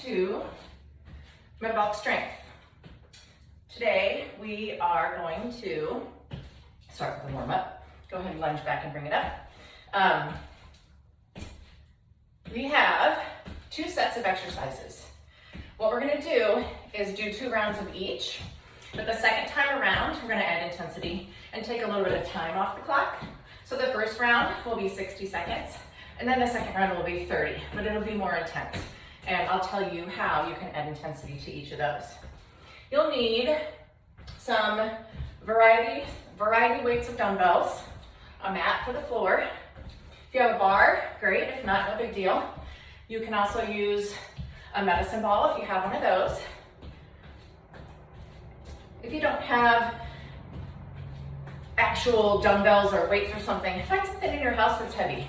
to Metabolic Strength. Today we are going to start with the warm-up. Go ahead and lunge back and bring it up. We have 2 sets of exercises. What we're going to do is do 2 rounds of each, but the second time around we're going to add intensity and take a little bit of time off the clock. So the first round will be 60 seconds, and then the second round will be 30, but it'll be more intense. And I'll tell you how you can add intensity to each of those. You'll need some variety weights of dumbbells, a mat for the floor. If you have a bar, great. If not, no big deal. You can also use a medicine ball if you have one of those. If you don't have actual dumbbells or weights or something, find something in your house that's heavy.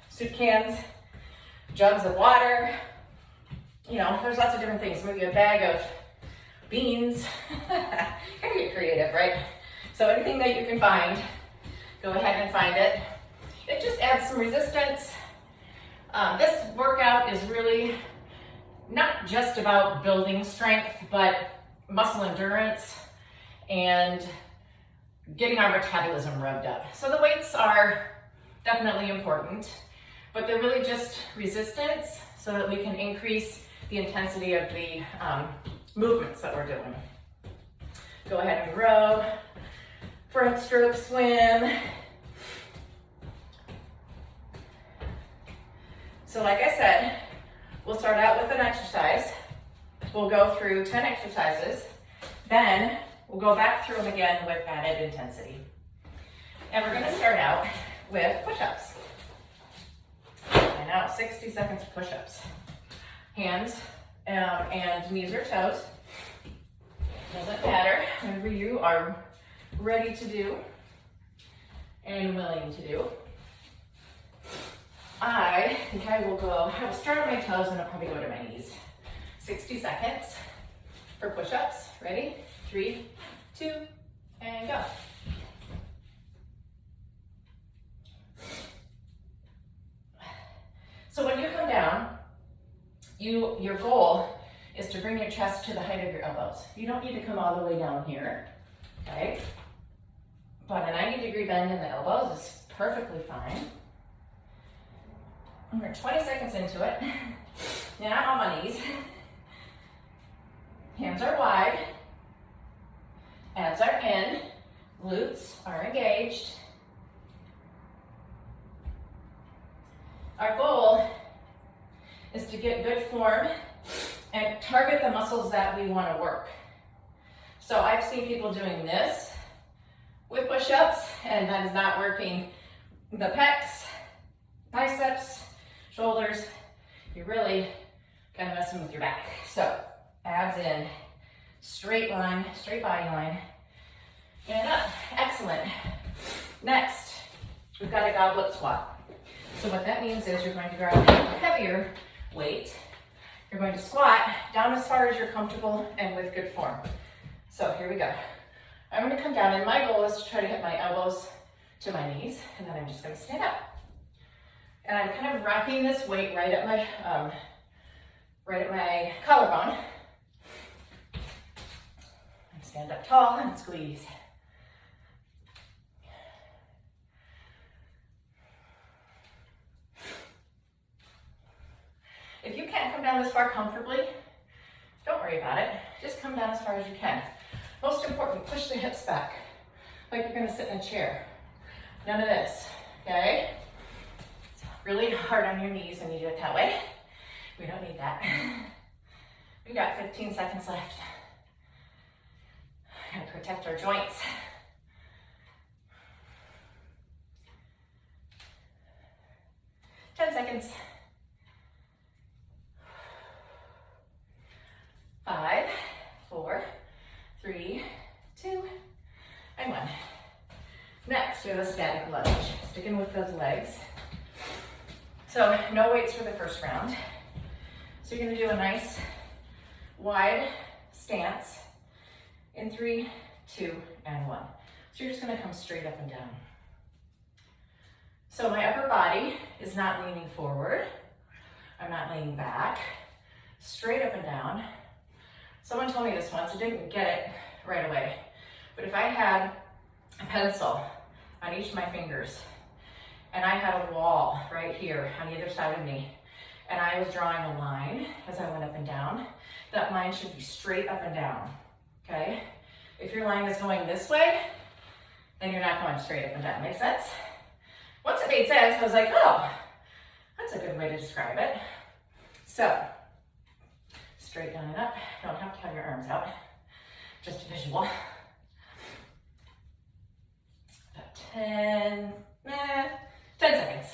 Soup cans, jugs of water, you know, there's lots of different things. Maybe a bag of beans. Gotta get creative, right? So anything that you can find, go ahead and find it. It just adds some resistance. This workout is really not just about building strength, but muscle endurance and getting our metabolism revved up. So the weights are definitely important, but they're really just resistance so that we can increase the intensity of the movements that we're doing. Go ahead and row, front stroke swim. So like I said, we'll start out with an exercise. We'll go through 10 exercises, then we'll go back through them again with added intensity. And we're gonna start out with push-ups. And now 60 seconds of push-ups. Hands and knees or toes. Doesn't matter, whatever you are ready to do and willing to do. I think I will start on my toes and I'll probably go to my knees. 60 seconds for push-ups. Ready? 3, 2, and go. So when you come down, your goal is to bring your chest to the height of your elbows. You don't need to come all the way down here, okay? But a 90-degree bend in the elbows is perfectly fine. We're 20 seconds into it. Now on my knees. Hands are wide. Abs are in. Glutes are engaged. Our goal is to get good form and target the muscles that we want to work. So I've seen people doing this with push-ups, and that is not working the pecs, biceps, shoulders. You're really kind of messing with your back. So abs in, straight line, straight body line, and up. Excellent. Next, we've got a goblet squat. So what that means is you're going to grab a heavier weight. You're going to squat down as far as you're comfortable and with good form. So here we go. I'm going to come down, and my goal is to try to hit my elbows to my knees, and then I'm just going to stand up. And I'm kind of rocking this weight right at my collarbone. And stand up tall and squeeze. If you can't come down this far comfortably, don't worry about it. Just come down as far as you can. Most important, push the hips back, like you're gonna sit in a chair. None of this, okay? It's really hard on your knees when you do it that way. We don't need that. We've got 15 seconds left. Gotta protect our joints. Ten seconds. 5, 4, 3, 2, and 1. Next, we have a static lunge. Sticking with those legs. So no weights for the first round. So you're going to do a nice wide stance in 3, 2, and 1. So you're just going to come straight up and down. So my upper body is not leaning forward. I'm not laying back. Straight up and down. Someone told me this once, I didn't get it right away. But if I had a pencil on each of my fingers, and I had a wall right here on either side of me, and I was drawing a line as I went up and down, that line should be straight up and down, okay? If your line is going this way, then you're not going straight up and down. Make sense? Once it made sense, I was like, oh, that's a good way to describe it. So, straight down and up. Don't have to have your arms out, just a visual. About 10 seconds.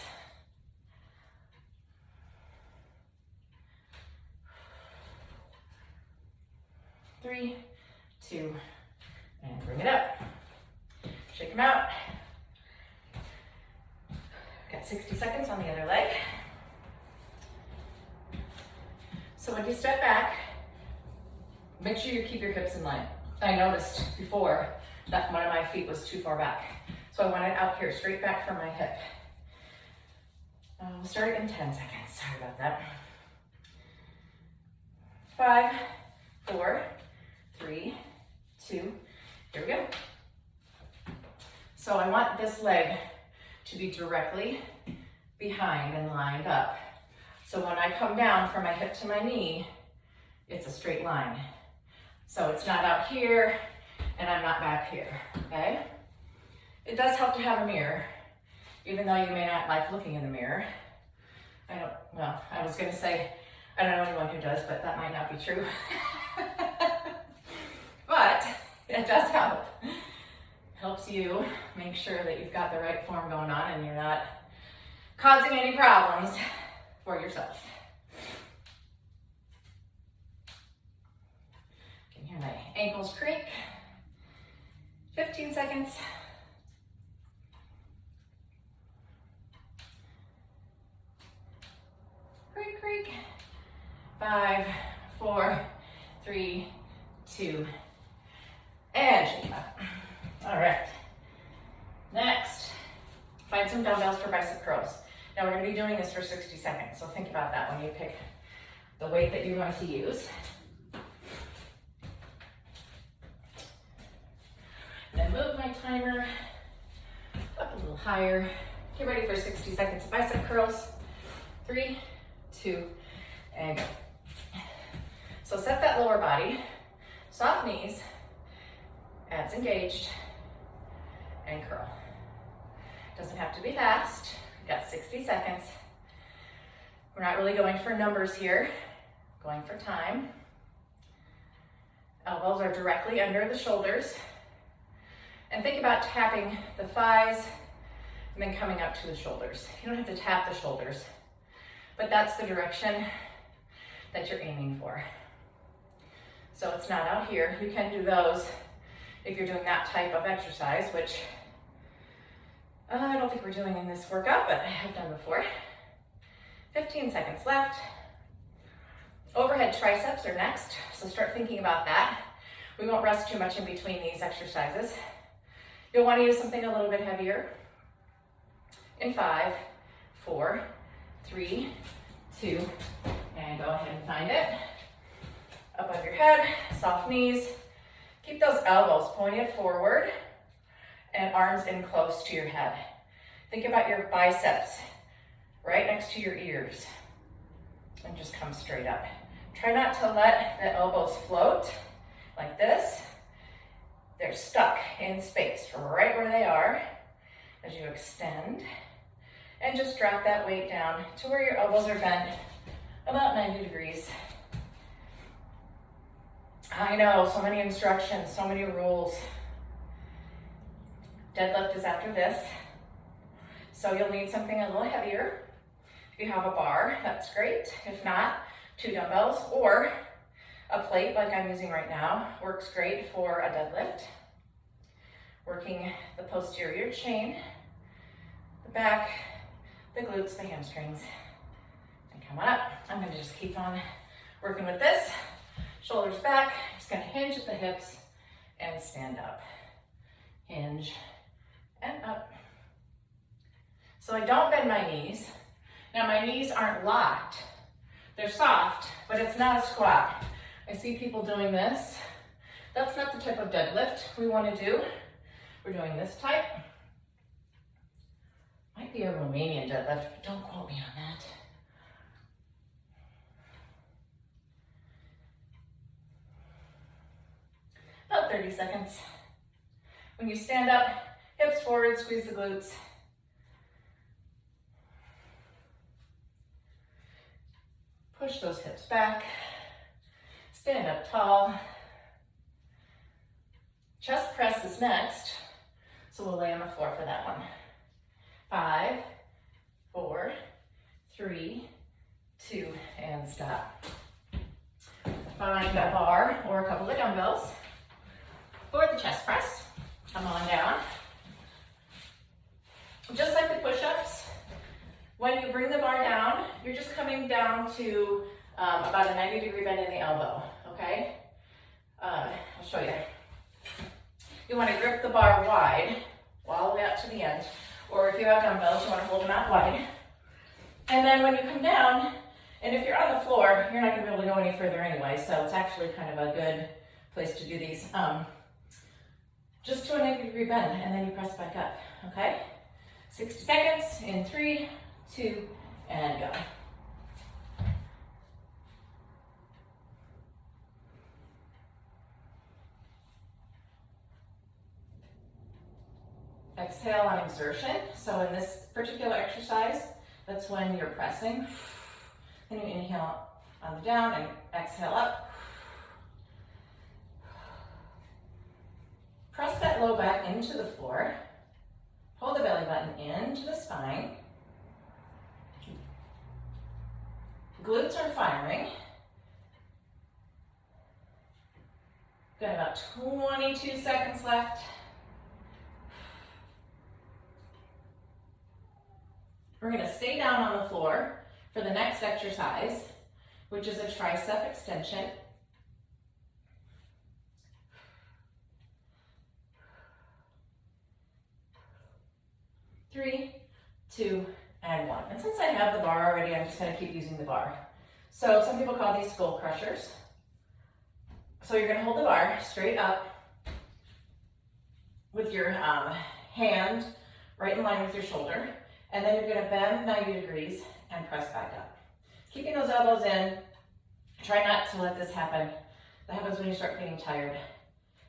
3, 2, and bring it up. Shake them out. Got 60 seconds on the other leg. So when you step back, make sure you keep your hips in line. I noticed before that one of my feet was too far back. So I want it out here, straight back from my hip. We'll start in 10 seconds. Sorry about that. 5, 4, 3, 2, here we go. So I want this leg to be directly behind and lined up. So when I come down from my hip to my knee, it's a straight line. So it's not out here and I'm not back here, okay? It does help to have a mirror, even though you may not like looking in the mirror. I was gonna say, I don't know anyone who does, but that might not be true. But it does help. Helps you make sure that you've got the right form going on and you're not causing any problems for yourself. You can hear my ankles creak. 15 seconds. Creak, creak. 5, 4, 3, 2, and shake it up. All right. Next, find some dumbbells for bicep curls. Now we're going to be doing this for 60 seconds, so think about that when you pick the weight that you're going to use. Then move my timer up a little higher. Get ready for 60 seconds of bicep curls. 3, 2, and go. So set that lower body, soft knees, abs engaged, and curl. Doesn't have to be fast. We've got 60 seconds. We're not really going for numbers here, going for time. Elbows are directly under the shoulders. And think about tapping the thighs and then coming up to the shoulders. You don't have to tap the shoulders, but that's the direction that you're aiming for. So it's not out here. You can do those if you're doing that type of exercise, which I don't think we're doing in this workout, but I have done before. 15 seconds left. Overhead triceps are next, so start thinking about that. We won't rest too much in between these exercises. You'll want to use something a little bit heavier. In 5, 4, 3, 2, and go ahead and find it. Above your head, soft knees. Keep those elbows pointed forward and arms in close to your head. Think about your biceps right next to your ears and just come straight up. Try not to let the elbows float like this. They're stuck in space right where they are as you extend, and just drop that weight down to where your elbows are bent about 90 degrees. I know, so many instructions, so many rules. Deadlift is after this, so you'll need something a little heavier. If you have a bar, that's great. If not, 2 dumbbells or a plate like I'm using right now works great for a deadlift. Working the posterior chain, the back, the glutes, the hamstrings. And come on up. I'm gonna just keep on working with this. Shoulders back, just gonna hinge at the hips and stand up. Hinge and up. So I don't bend my knees. Now my knees aren't locked, They're soft, but it's not a squat. I see people doing this. That's not the type of deadlift we want to do. We're doing this type. Might be a Romanian deadlift, but don't quote me on that. About 30 seconds. When you stand up, hips forward, squeeze the glutes. Push those hips back. Stand up tall. Chest press is next, so we'll lay on the floor for that one. 5, 4, 3, 2, and stop. Find a bar or a couple of dumbbells for the chest press. Come on down. Just like the push-ups, when you bring the bar down, you're just coming down to about a 90-degree bend in the elbow, okay? I'll show you. You want to grip the bar wide, all the way up to the end. Or if you have dumbbells, you want to hold them out wide. And then when you come down, and if you're on the floor, you're not going to be able to go any further anyway, so it's actually kind of a good place to do these. Just to a 90-degree bend, and then you press back up, okay? 60 seconds in 3, 2, and go. Exhale on exertion. So in this particular exercise, that's when you're pressing. Then you inhale on the down and exhale up. Press that low back into the floor. Hold the belly button into the spine. Glutes are firing. Got about 22 seconds left. We're going to stay down on the floor for the next exercise, which is a tricep extension. Three, 2, and 1. And since I have the bar already, I'm just going to keep using the bar. So some people call these skull crushers. So you're going to hold the bar straight up with your hand right in line with your shoulder. And then you're going to bend 90 degrees and press back up. Keeping those elbows in. Try not to let this happen. That happens when you start getting tired.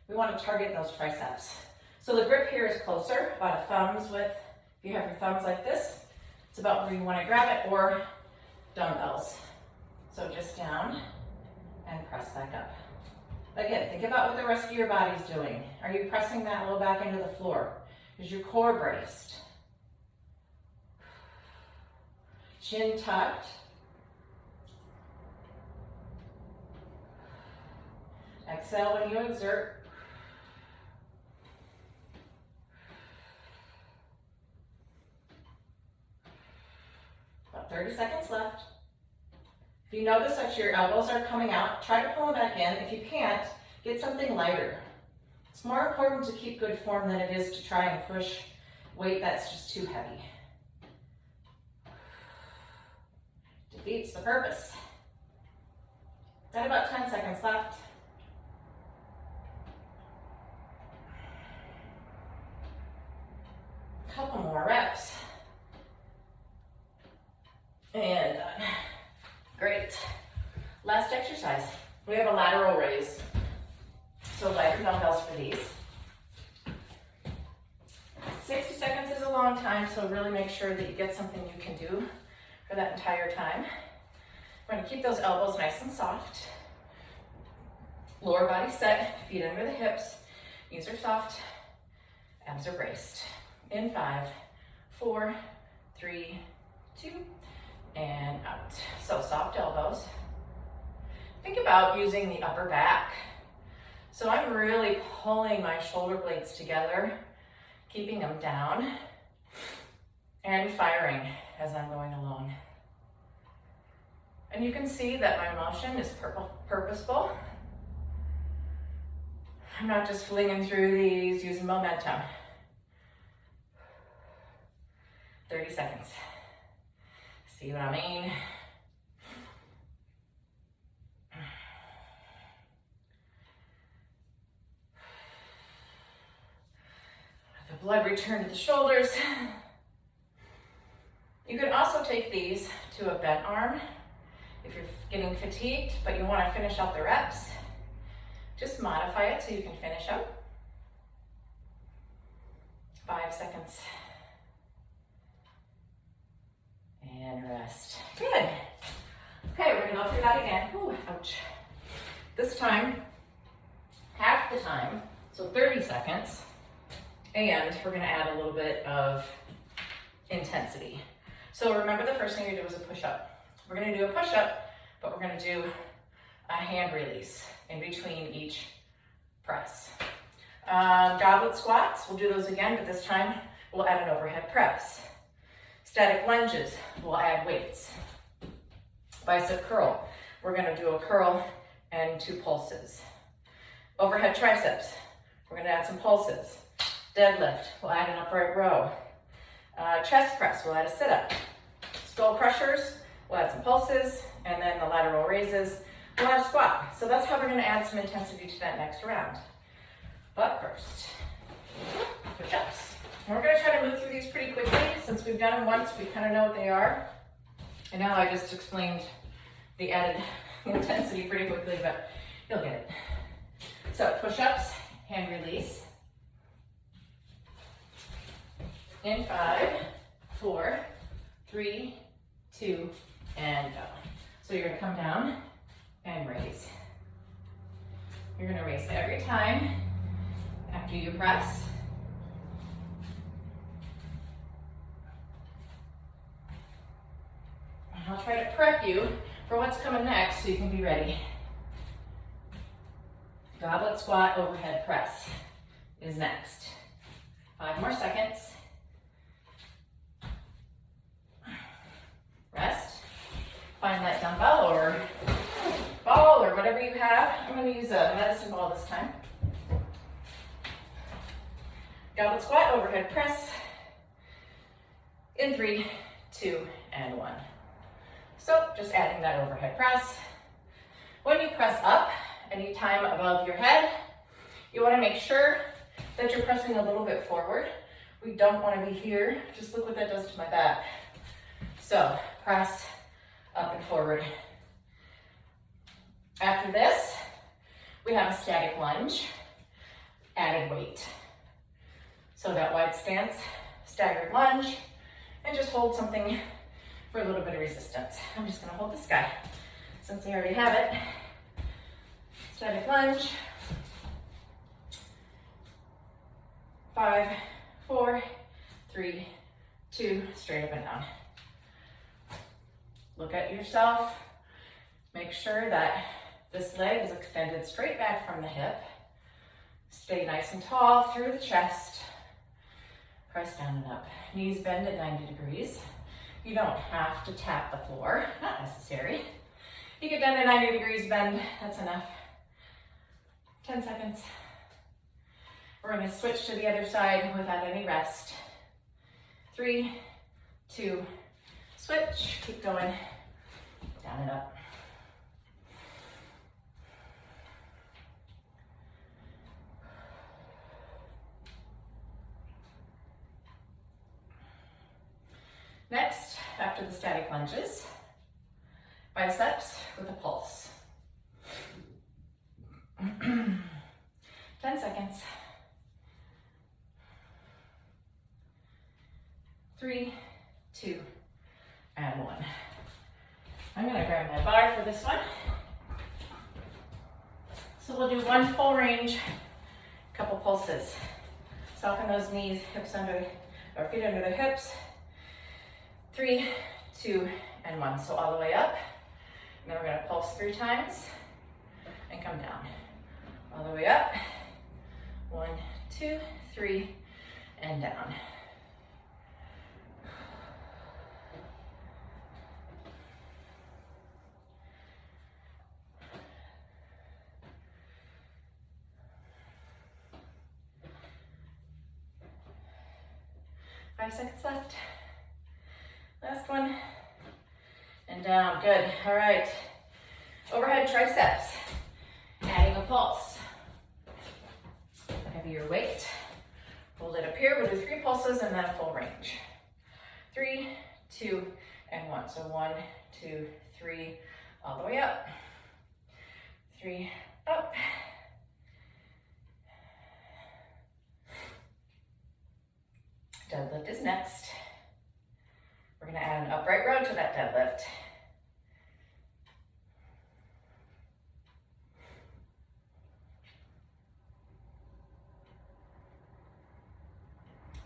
We want to target those triceps. So the grip here is closer, about a thumb's width. If you have your thumbs like this, it's about where you want to grab it, or dumbbells. So just down and press back up. Again, think about what the rest of your body's doing. Are you pressing that low back into the floor? Is your core braced? Chin tucked. Exhale when you exert. About 30 seconds left. If you notice that your elbows are coming out, try to pull them back in. If you can't, get something lighter. It's more important to keep good form than it is to try and push weight that's just too heavy. Defeats the purpose. Got about 10 seconds left. Couple more reps. And done. Great. Last exercise. We have a lateral raise. So lighter dumbbells for these. 60 seconds is a long time, so really make sure that you get something you can do for that entire time. We're going to keep those elbows nice and soft. Lower body set, feet under the hips. Knees are soft, abs are braced. In 5, 4, 3, 2, and out. So soft elbows. Think about using the upper back. So I'm really pulling my shoulder blades together, keeping them down, and firing as I'm going along. And you can see that my motion is purposeful. I'm not just flinging through these using momentum. 30 seconds. See what I mean? blood return to the shoulders. You can also take these to a bent arm if you're getting fatigued, but you want to finish out the reps. Just modify it so you can finish out. 5 seconds. And rest. Good. Okay, we're gonna go through that again. Ooh, ouch. This time, half the time, so 30 seconds, and we're gonna add a little bit of intensity. So remember, the first thing you do is a push-up. We're gonna do a push-up, but we're gonna do a hand release in between each press. Goblet squats, we'll do those again, but this time we'll add an overhead press. Static lunges, we'll add weights. Bicep curl, we're gonna do a curl and 2 pulses. Overhead triceps, we're gonna add some pulses. Deadlift, we'll add an upright row. Chest press, we'll add a sit-up. Skull crushers, we'll add some pulses, and then the lateral raises, we'll add a squat. So that's how we're gonna add some intensity to that next round. But first, push-ups. And we're gonna try to move through these pretty quickly. Since we've done them once, we kind of know what they are. And now I just explained the added intensity pretty quickly, but you'll get it. So push-ups, hand release. In 5, 4, 3, 2, and go. So you're gonna come down and raise. You're gonna raise every time after you press. And I'll try to prep you for what's coming next so you can be ready. Goblet squat, overhead press is next. 5 more seconds. Rest. Find that dumbbell or ball or whatever you have. I'm going to use a medicine ball this time. Goblet squat, overhead press. In 3, 2, and 1. So just adding that overhead press. When you press up, anytime above your head, you want to make sure that you're pressing a little bit forward. We don't want to be here. Just look what that does to my back. So press up and forward. After this, we have a static lunge, added weight. So that wide stance, staggered lunge, and just hold something for a little bit of resistance. I'm just gonna hold this guy since I already have it. Static lunge. 5, 4, 3, 2, straight up and down. Look at yourself. Make sure that this leg is extended straight back from the hip. Stay nice and tall through the chest. Press down and up. Knees bend at 90 degrees. You don't have to tap the floor, not necessary. You get down to 90 degrees bend, that's enough. 10 seconds. We're gonna switch to the other side without any rest. 3, 2, switch, keep going, down and up. Next, after the static lunges, biceps with a pulse. 10 seconds. 3, 2, and 1. I'm gonna grab my bar for this one. So we'll do 1 full range, couple pulses. Soften those knees, hips under, or feet under the hips. 3, 2, and 1. So all the way up. And then we're gonna pulse 3 times and come down. All the way up. 1, 2, 3, and down. Five seconds left. Last one. And down. Good. All right. Overhead triceps. Adding a pulse. Heavier weight. Hold it up here. We'll do 3 pulses and then a full range. 3, 2, and 1. So 1, 2, 3, all the way up. 3, up. Deadlift is next. We're gonna add an upright row to that deadlift.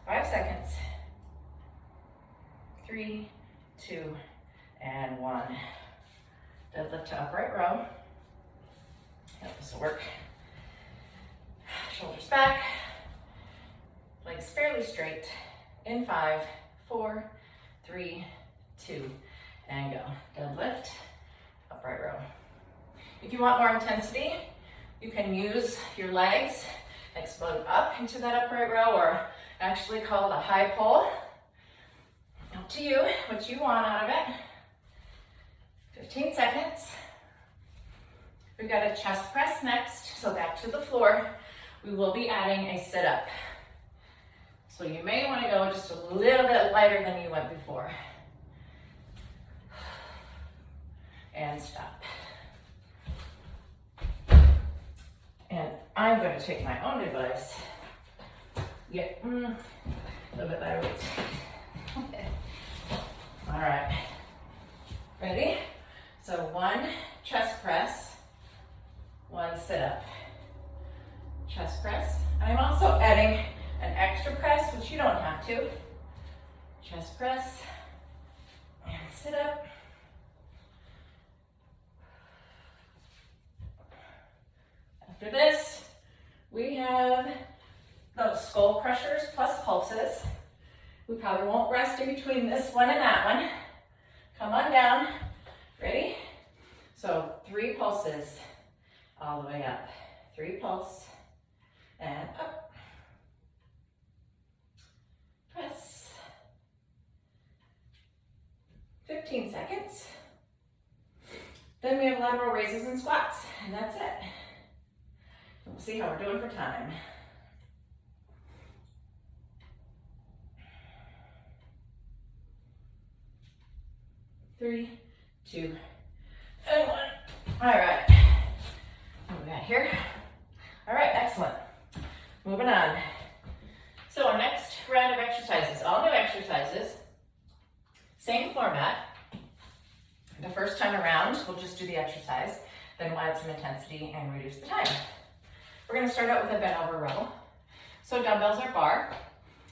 Five seconds. 3, 2, and 1. Deadlift to upright row. Yep, this will work. Shoulders back. Legs fairly straight. In 5, 4, 3, 2, and go. Deadlift, upright row. If you want more intensity, you can use your legs, explode up into that upright row, or actually call it a high pull. Up to you, what you want out of it. 15 seconds. We've got a chest press next, so back to the floor. We will be adding a sit-up. So you may want to go just a little bit lighter than you went before. And stop. And I'm going to take my own advice. Get a little bit lighter weights. All right. Ready? So 1 chest press, 1 sit-up. Chest press. I'm also adding an extra press, which you don't have to. Chest press and sit up. After this, we have those skull crushers plus pulses. We probably won't rest in between this one and that one. Come on down. Ready? So 3 pulses all the way up. 3 pulse and up. Press. 15 seconds. Then we have lateral raises and squats, and that's it. We'll see how we're doing for time. Three, 2, and 1. All right. What we got here? All right, excellent. Moving on. So our next round of exercises, all new exercises, same format. The first time around, we'll just do the exercise, then we'll add some intensity and reduce the time. We're gonna start out with a bent over row. So dumbbells are bar.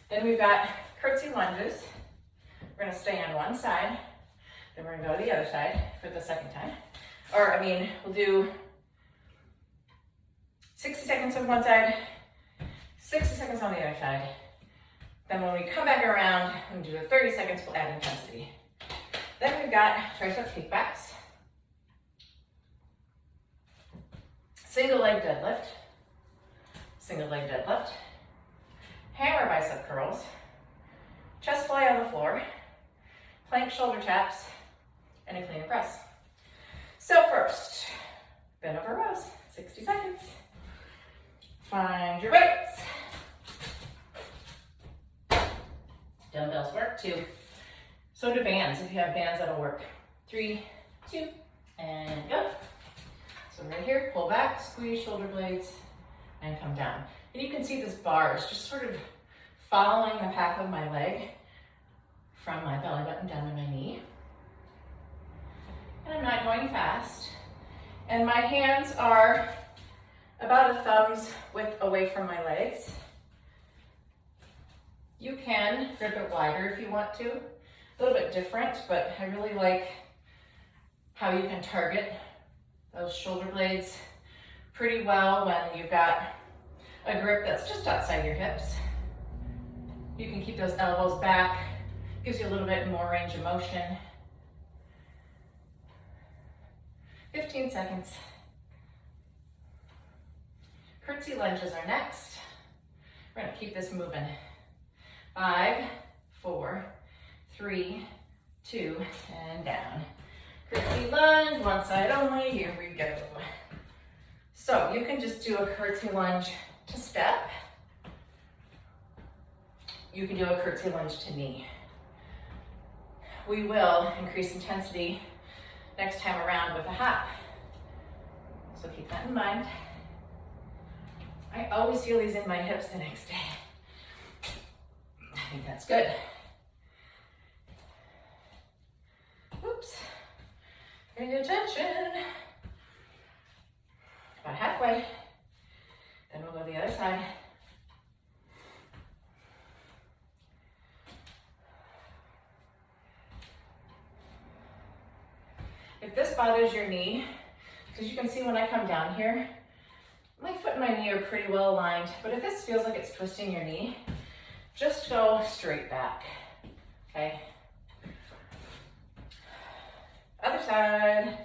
Then we've got curtsy lunges. We're gonna stay on one side. Then we're gonna go to the other side for the second time. We'll do 60 seconds on one side, 60 seconds on the other side. Then when we come back around and do the 30 seconds, we'll add intensity. Then we've got tricep kickbacks, single leg deadlift, hammer bicep curls, chest fly on the floor, plank shoulder taps, and a clean and press. So first, bend over rows, 60 seconds. Find your weights. Dumbbells work too. So do bands. If you have bands, that'll work. 3, 2, and go. So right here, pull back, squeeze shoulder blades, and come down. And you can see this bar is just sort of following the path of my leg from my belly button down to my knee. And I'm not going fast. And my hands are about a thumb's width away from my legs. You can grip it wider if you want to. A little bit different, but I really like how you can target those shoulder blades pretty well when you've got a grip that's just outside your hips. You can keep those elbows back, gives you a little bit more range of motion. 15 seconds. Curtsy lunges are next. We're gonna keep this moving. 5, 4, 3, 2, and down. Curtsy lunge, one side only, here we go. So you can just do a curtsy lunge to step, you can do a curtsy lunge to knee. We will increase intensity next time around with a hop. So keep that in mind. I always feel these in my hips the next day. I think that's good. Oops. Pay attention. About halfway. Then we'll go the other side. If this bothers your knee, because you can see when I come down here, my foot and my knee are pretty well aligned, but if this feels like it's twisting your knee, just go straight back, okay? Other side.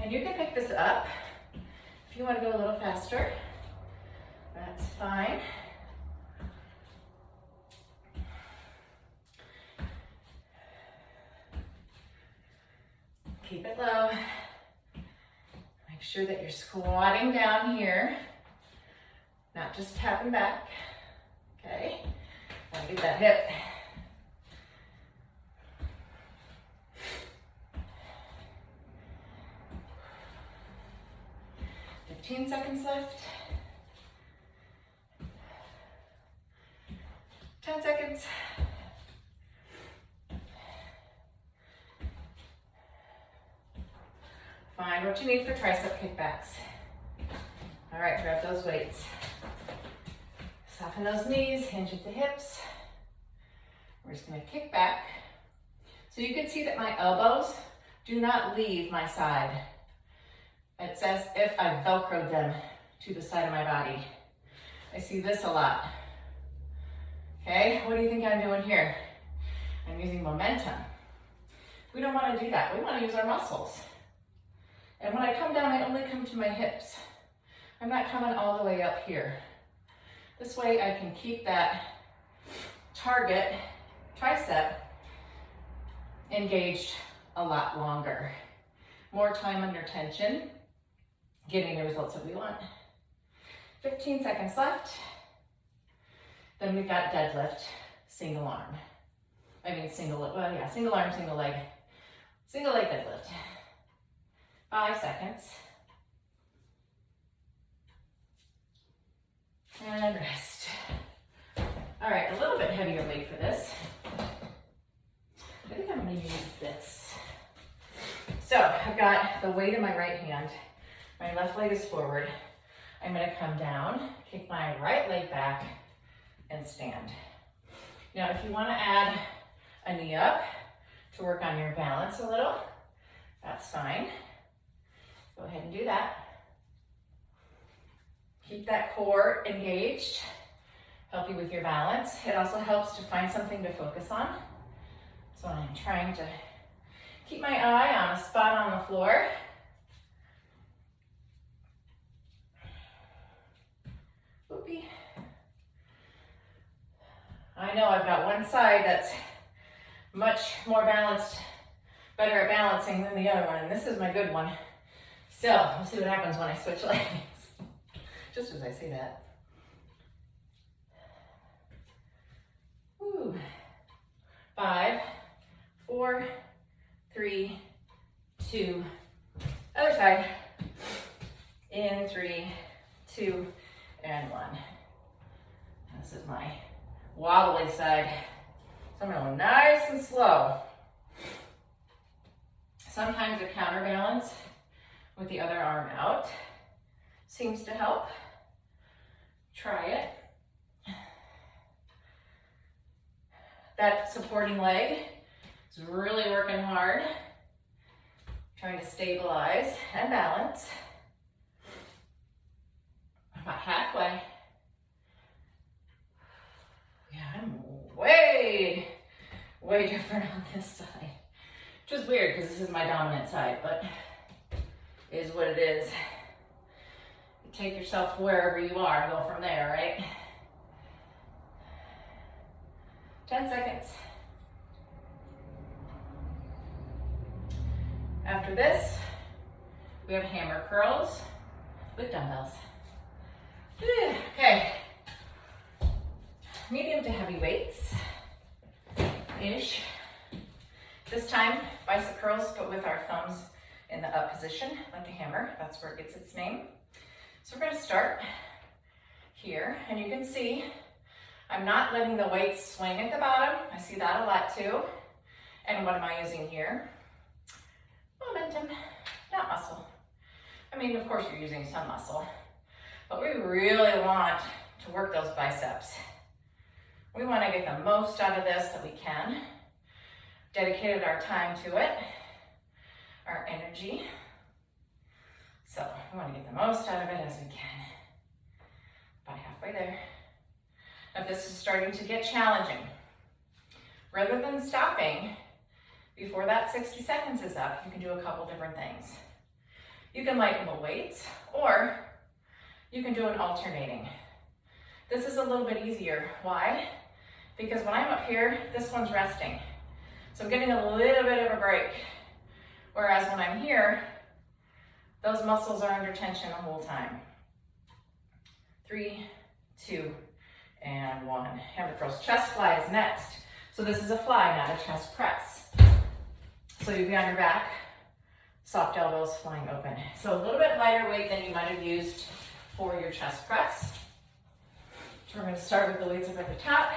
And you can pick this up if you want to go a little faster. That's fine. Keep it low. Make sure that you're squatting down here, not just tapping back. Okay, gotta get that hip. "15 seconds left. 10 seconds. Find what you need for tricep kickbacks. All right, grab those weights. Soften those knees, hinge at the hips. We're just gonna kick back. So you can see that my elbows do not leave my side. It's as if I Velcroed them to the side of my body. I see this a lot. Okay, what do you think I'm doing here? I'm using momentum. We don't want to do that. We want to use our muscles. And when I come down, I only come to my hips. I'm not coming all the way up here. This way I can keep that target tricep engaged a lot longer. More time under tension, getting the results that we want. 15 seconds left. Then we've got deadlift, single arm. Single arm, single leg. Single leg deadlift. 5 seconds. And rest. All right, a little bit heavier weight for this. I think I'm gonna use this. So I've got the weight in my right hand. My left leg is forward. I'm gonna come down, kick my right leg back, and stand. Now, if you wanna add a knee up to work on your balance a little, that's fine. Go ahead and do that. Keep that core engaged, help you with your balance. It also helps to find something to focus on. So I'm trying to keep my eye on a spot on the floor. Whoopee. I know I've got one side that's much more balanced, better at balancing than the other one, and this is my good one. So we'll see what happens when I switch legs. Just as I say that. Woo. 5, 4, 3, 2, other side. In 3, 2, and 1. This is my wobbly side. So I'm going nice and slow. Sometimes a counterbalance with the other arm out seems to help. Try it. That supporting leg is really working hard, trying to stabilize and balance. About halfway. Yeah, I'm way different on this side. Which is weird because this is my dominant side, but it is what it is. You take yourself wherever you are and go from there, right? 10 seconds. After this, we have hammer curls with dumbbells. Okay, medium to heavy weights-ish. This time, bicep curls, but with our thumbs in the up position, like a hammer. That's where it gets its name. So we're gonna start here, and you can see I'm not letting the weights swing at the bottom. I see that a lot too. And what am I using here? Momentum, not muscle. I mean, of course you're using some muscle, but we really want to work those biceps. We want to get the most out of this that we can. Dedicated our time to it, our energy. So we want to get the most out of it as we can. About halfway there. Now this is starting to get challenging. Rather than stopping before that 60 seconds is up, you can do a couple different things. You can lighten the weights, or you can do it alternating. This is a little bit easier. Why? Because when I'm up here, this one's resting. So I'm getting a little bit of a break. Whereas when I'm here, those muscles are under tension the whole time. 3, 2, and 1. Hammer curls. Chest fly is next. So this is a fly, not a chest press. So you'll be on your back, soft elbows flying open. So a little bit lighter weight than you might have used for your chest press. So we're going to start with the weights up at the top,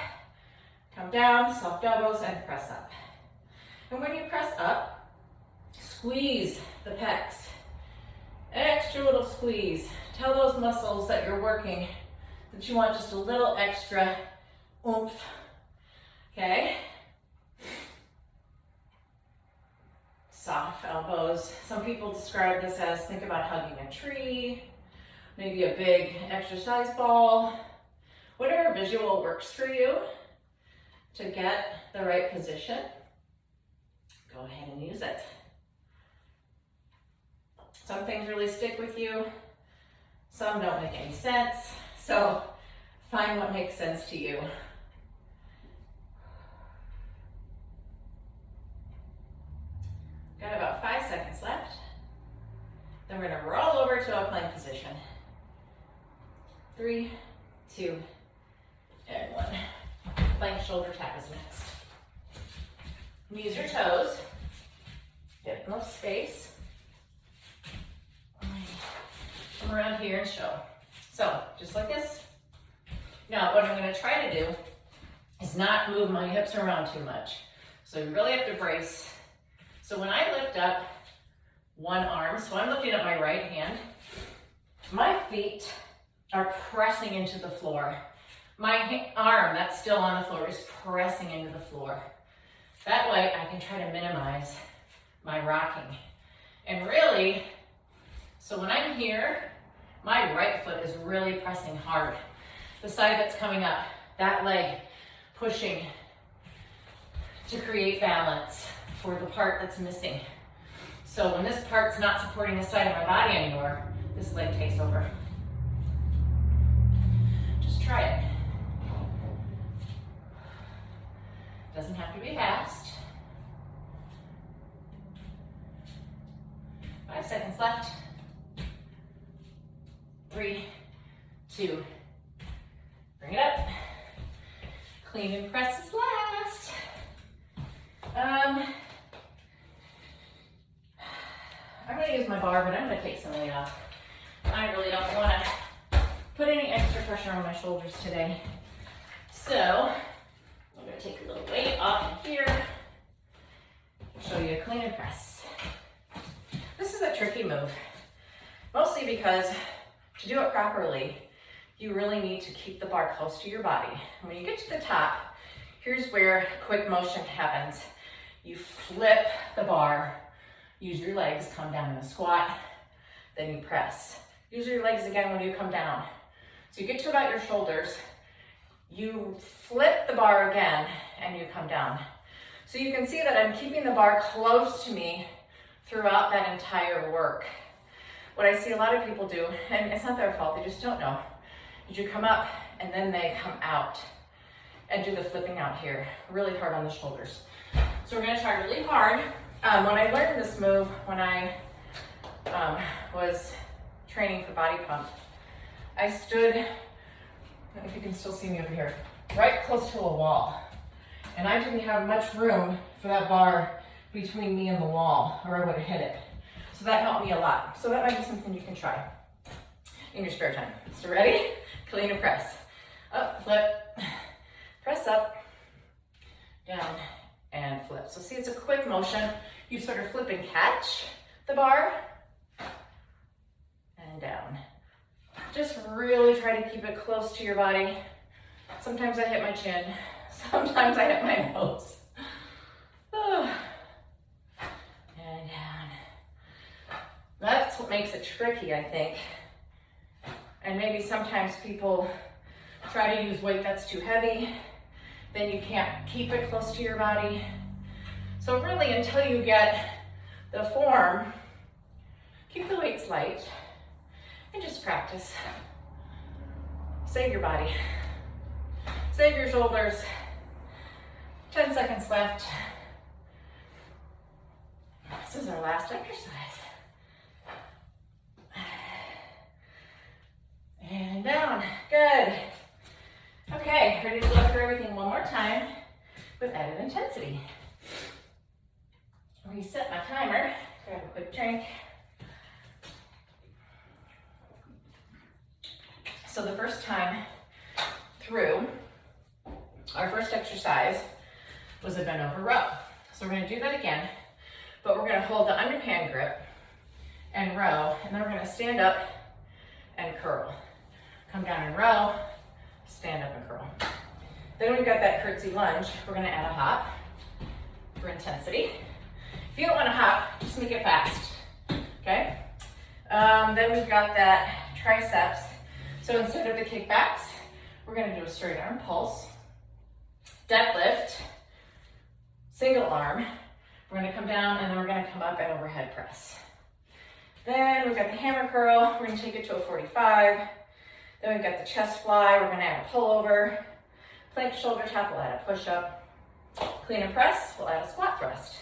come down, soft elbows, and press up. And when you press up, squeeze the pecs. Extra little squeeze. Tell those muscles that you're working that you want just a little extra oomph. Okay? Soft elbows. Some people describe this as, think about hugging a tree, maybe a big exercise ball. Whatever visual works for you to get the right position, go ahead and use it. Some things really stick with you, some don't make any sense, so find what makes sense to you. Got about 5 seconds left. Then we're gonna roll over to a plank position. 3, 2, and 1. Plank shoulder tap is next. Use your toes. Get enough space. Come around here and show. So, just like this. Now, what I'm gonna try to do is not move my hips around too much. So you really have to brace. So when I lift up one arm, so I'm lifting up my right hand, my feet are pressing into the floor. My arm that's still on the floor is pressing into the floor. That way I can try to minimize my rocking. And really, so when I'm here, my right foot is really pressing hard. The side that's coming up, that leg pushing to create balance for the part that's missing. So when this part's not supporting the side of my body anymore, this leg takes over. Just try it. Doesn't have to be fast. 5 seconds left. 3, 2, bring it up. Clean and press is last. I'm gonna use my bar, but I'm gonna take some weight off. I really don't wanna put any extra pressure on my shoulders today. So, I'm gonna take a little weight off of here. Show you a clean and press. This is a tricky move, mostly because to do it properly, you really need to keep the bar close to your body. When you get to the top, here's where quick motion happens. You flip the bar, use your legs, come down in a squat, then you press. Use your legs again when you come down. So you get to about your shoulders, you flip the bar again, and you come down. So you can see that I'm keeping the bar close to me throughout that entire work. What I see a lot of people do, and it's not their fault, they just don't know, is you come up and then they come out and do the flipping out here, really hard on the shoulders. So we're gonna try really hard When I learned this move, when I was training for body pump, I stood, I don't know if you can still see me over here, right close to a wall. And I didn't have much room for that bar between me and the wall, or I would have hit it. So that helped me a lot. So that might be something you can try in your spare time. So ready? Clean and press. Up, flip, press up, down, and flip. So see, it's a quick motion. You sort of flip and catch the bar, and down. Just really try to keep it close to your body. Sometimes I hit my chin. Sometimes I hit my nose. And down. That's what makes it tricky, I think. And maybe sometimes people try to use weight that's too heavy, then you can't keep it close to your body. So really, until you get the form, keep the weights light and just practice. Save your body. Save your shoulders. 10 seconds left. This is our last exercise. And down, good. Okay, ready to go through everything one more time with added intensity. Reset my timer, grab a quick drink. So the first time through, our first exercise was a bent over row. So we're gonna do that again, but we're gonna hold the underhand grip and row, and then we're gonna stand up and curl. Come down and row, stand up and curl. Then we've got that curtsy lunge. We're gonna add a hop for intensity. If you don't wanna hop, just make it fast, okay? Then we've got that triceps. So instead of the kickbacks, we're gonna do a straight arm pulse, deadlift, single arm. We're gonna come down and then we're gonna come up and overhead press. Then we've got the hammer curl. We're gonna take it to a 45. Then we've got the chest fly. We're gonna add a pullover. Plank shoulder tap, we'll add a push up. Clean and press, we'll add a squat thrust.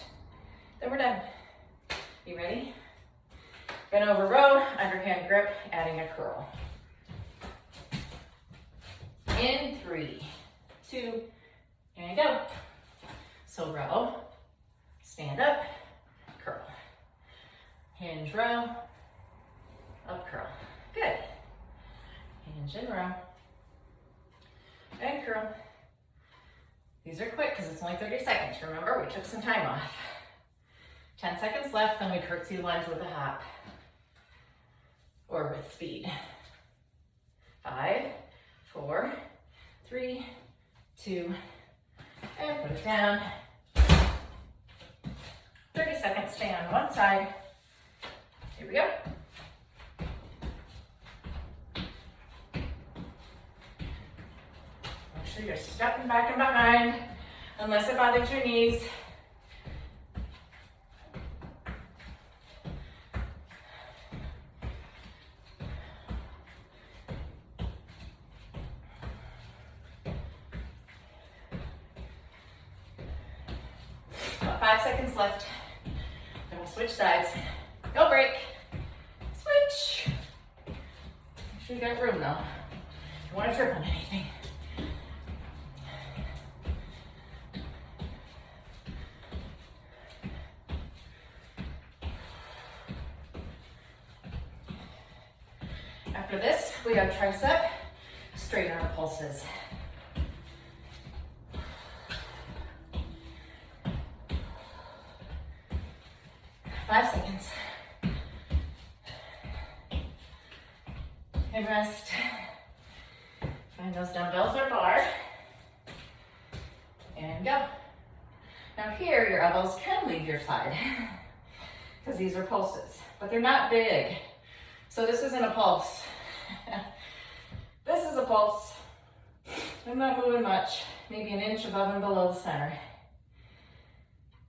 Then we're done. You ready? Bend over row, underhand grip, adding a curl. In 3, 2, and go. So row, stand up, curl. Hinge row, up curl. Good. Hinge and row, and curl. These are quick because it's only 30 seconds. Remember, we took some time off. 10 seconds left, then we curtsy lunge with a hop or with speed. 5, 4, 3, 2, and put it down. 30 seconds, stay on one side. Here we go. Make sure you're stepping back and behind, unless it bothers your knees. About 5 seconds left. Then we'll switch sides. No break. Switch. Make sure you got room though. You don't want to trip on anything. After this, we have tricep, straight arm pulses. 5 seconds. And rest. Find those dumbbells or bar. And go. Now here, your elbows can leave your side because these are pulses, but they're not big. So this isn't a pulse. This is a pulse. I'm not moving much, maybe an inch above and below the center.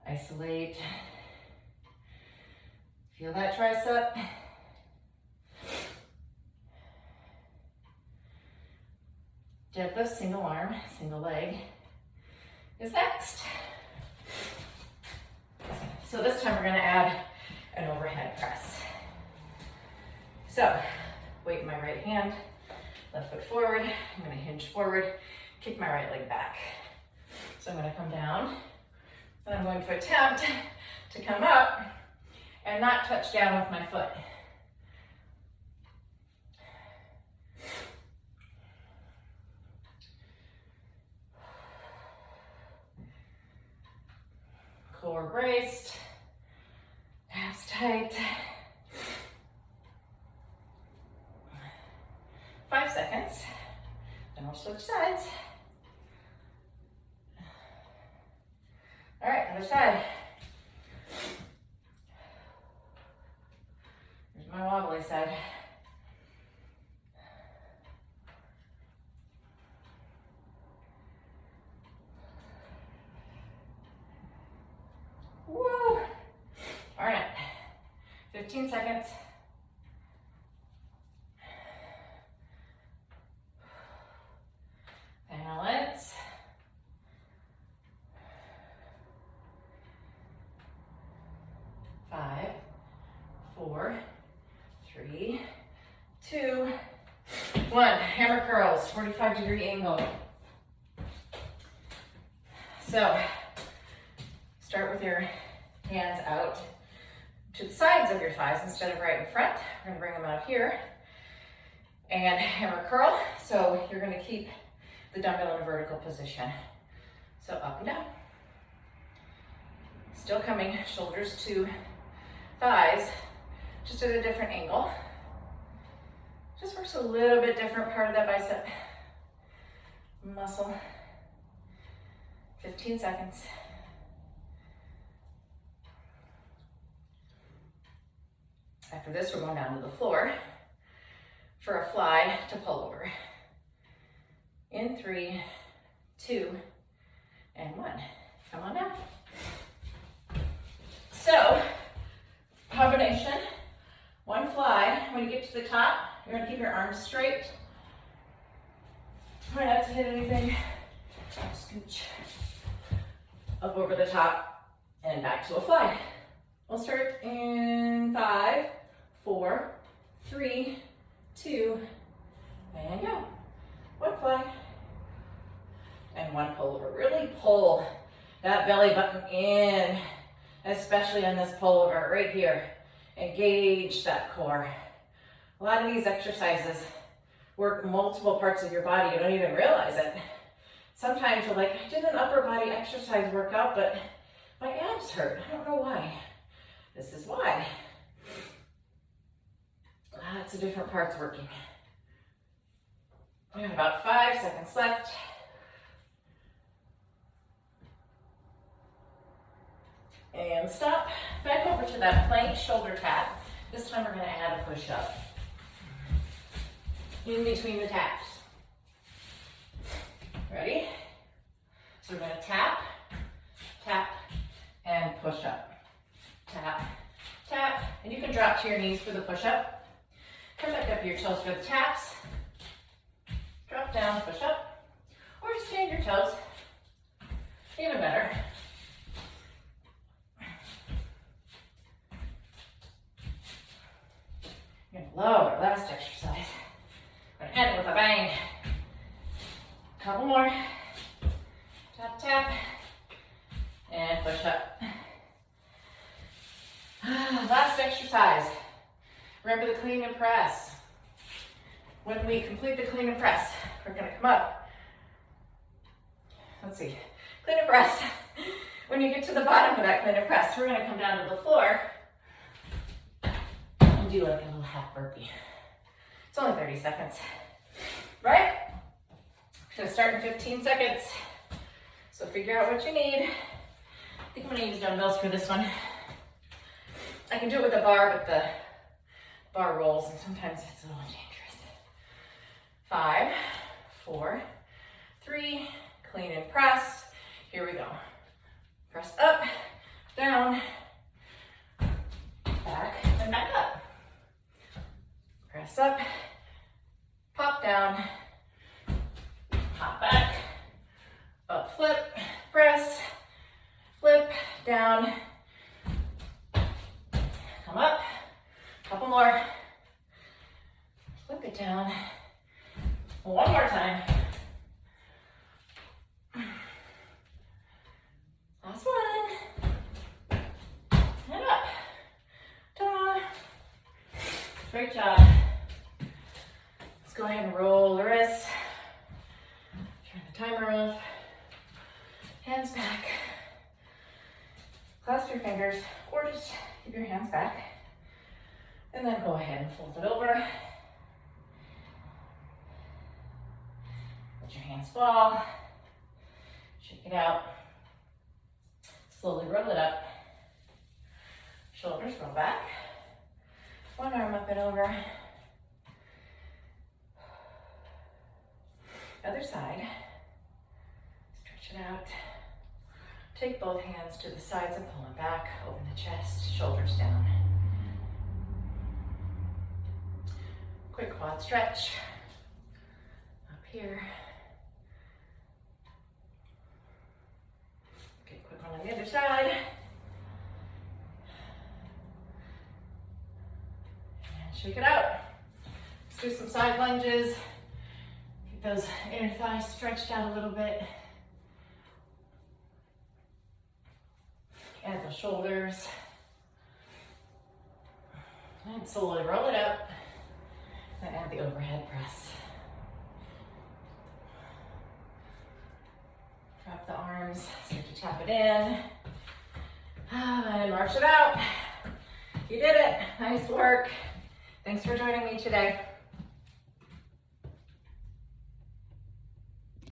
Isolate. Feel that tricep. Deadlift, single arm, single leg is next. So this time we're gonna add an overhead press. So, weight in my right hand, left foot forward. I'm gonna hinge forward, kick my right leg back. So I'm gonna come down, and I'm going to attempt to come up and not touch down with my foot. Core braced, abs tight. 5 seconds, then we'll switch sides. All right, other side. Here's my wobbly side. Woo! All right, 15 seconds. Balance. Five, 4, 3, 2, 1. Hammer curls, 45-degree angle. So, start with your hands out to the sides of your thighs instead of right in front. We're gonna bring them out here and hammer curl. So you're gonna keep the dumbbell in a vertical position. So up and down. Still coming, shoulders to thighs, just at a different angle. Just works a little bit different part of that bicep muscle. 15 seconds. After this, we're going down to the floor for a fly to pull over. In 3, 2, and 1. Come on down. So, combination, one fly. When you get to the top, you're gonna keep your arms straight. Try not to hit anything. Scooch up over the top and back to a fly. We'll start in 5, 4, 3, 2, and go. One fly and one pull over. Really pull that belly button in, especially on this pullover right here. Engage that core. A lot of these exercises work multiple parts of your body. You don't even realize it. Sometimes you're like, I did an upper body exercise workout, but my abs hurt. I don't know why. This is why. Lots of different parts working. We have about 5 seconds left. And stop. Back over to that plank shoulder tap. This time we're going to add a push-up in between the taps. Ready? So we're going to tap, tap, and push up. Tap, tap, and you can drop to your knees for the push-up. Come back up your toes for the taps. Drop down, push up, or just stand your toes. Even better. You're gonna lower last exercise. We're gonna end it with a bang. Couple more. Tap, tap, and push up. Last exercise. Remember the clean and press. When we complete the clean and press, we're gonna come up. Let's see, clean and press. When you get to the bottom of that clean and press, we're gonna come down to the floor and do like a little half burpee. It's only 30 seconds, right? We're gonna start in 15 seconds. So figure out what you need. I think I'm gonna use dumbbells for this one. I can do it with a bar, but the bar rolls and sometimes it's a little dangerous. 5, 4, 3, clean and press. Here we go. Press up, down, back, and back up. Press up, pop down, pop back, up, flip, press, flip, down, Drop it down. One more time. Last one. And up. Ta-da. Great job. Let's go ahead and roll the wrists. Turn the timer off. Hands back. Clasp your fingers, or just keep your hands back. And then go ahead and fold it over. Let your hands fall. Shake it out. Slowly roll it up. Shoulders roll back. One arm up and over. Other side. Stretch it out. Take both hands to the sides and pull them back. Open the chest, shoulders down. Quick quad stretch. Up here. Okay, quick one on the other side. And shake it out. Let's do some side lunges. Keep those inner thighs stretched out a little bit. Add the shoulders. And slowly roll it up. And add the overhead press. Drop the arms, start to tap it in. And march it out. You did it. Nice work. Thanks for joining me today.